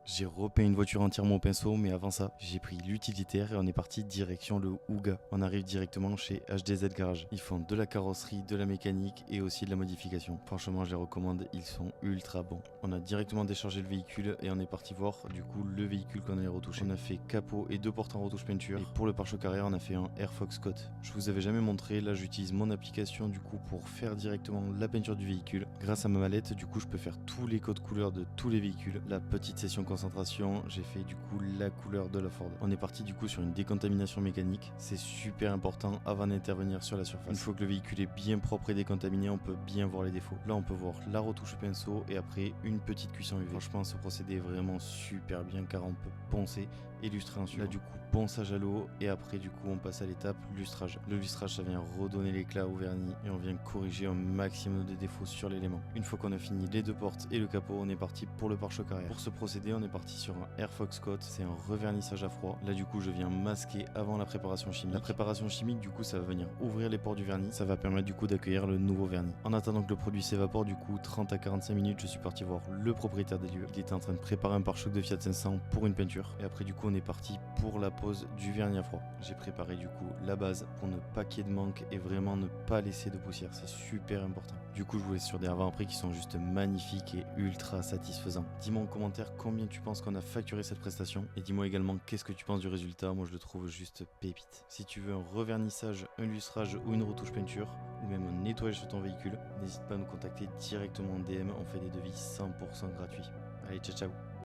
J'ai repeint une voiture entièrement au pinceau, mais avant ça, j'ai pris l'utilitaire et on est parti direction le Ouga. On arrive directement chez HDZ Garage. Ils font de la carrosserie, de la mécanique et aussi de la modification. Franchement, je les recommande, ils sont ultra bons. On a directement déchargé le véhicule et on est parti voir du coup le véhicule qu'on allait retoucher. On a fait capot et deux portes en retouche peinture. Et pour le pare-choc arrière, on a fait un Air Fox Coat. Je vous avais jamais montré, là j'utilise mon application du coup pour faire directement la peinture du véhicule. Grâce à ma mallette, du coup je peux faire tous les codes couleurs de tous les véhicules. La petite session concentration, j'ai fait du coup la couleur de la Ford. On est parti du coup sur une décontamination mécanique. C'est super important avant d'intervenir sur la surface. Une fois que le véhicule est bien propre et décontaminé, on peut bien voir les défauts. Là on peut voir la retouche pinceau et après une petite cuisson UV. Franchement ce procédé est vraiment super bien car on peut poncer et lustrer ensuite. Là du coup ponçage à l'eau et après du coup on passe à l'étape lustrage. Le lustrage ça vient redonner l'éclat au vernis et on vient corriger un maximum de défauts sur l'élément. Une fois qu'on a fini les deux portes et le capot, on est parti pour le pare-choc arrière. Pour ce procédé on est parti sur un Air Fox Coat, c'est un revernissage à froid. Là du coup je viens masquer avant la préparation chimique. La préparation chimique du coup ça va venir ouvrir les pores du vernis, ça va permettre du coup d'accueillir le nouveau vernis. En attendant que le produit s'évapore du coup 30 à 45 minutes, je suis parti voir le propriétaire des lieux. Il était en train de préparer un pare-choc de Fiat 500 pour une peinture et après du coup on est parti pour la pose du vernis à froid. J'ai préparé du coup la base pour ne pas qu'il y ait de manque et vraiment ne pas laisser de poussière, c'est super important. Du coup je vous laisse sur des avant-après qui sont juste magnifiques et ultra satisfaisants. Dis-moi en commentaire combien tu penses qu'on a facturé cette prestation et dis-moi également qu'est-ce que tu penses du résultat. Moi je le trouve juste pépite. Si tu veux un revernissage, un lustrage ou une retouche peinture ou même un nettoyage sur ton véhicule, n'hésite pas à nous contacter directement en DM, on fait des devis 100% gratuits. Allez, ciao ciao.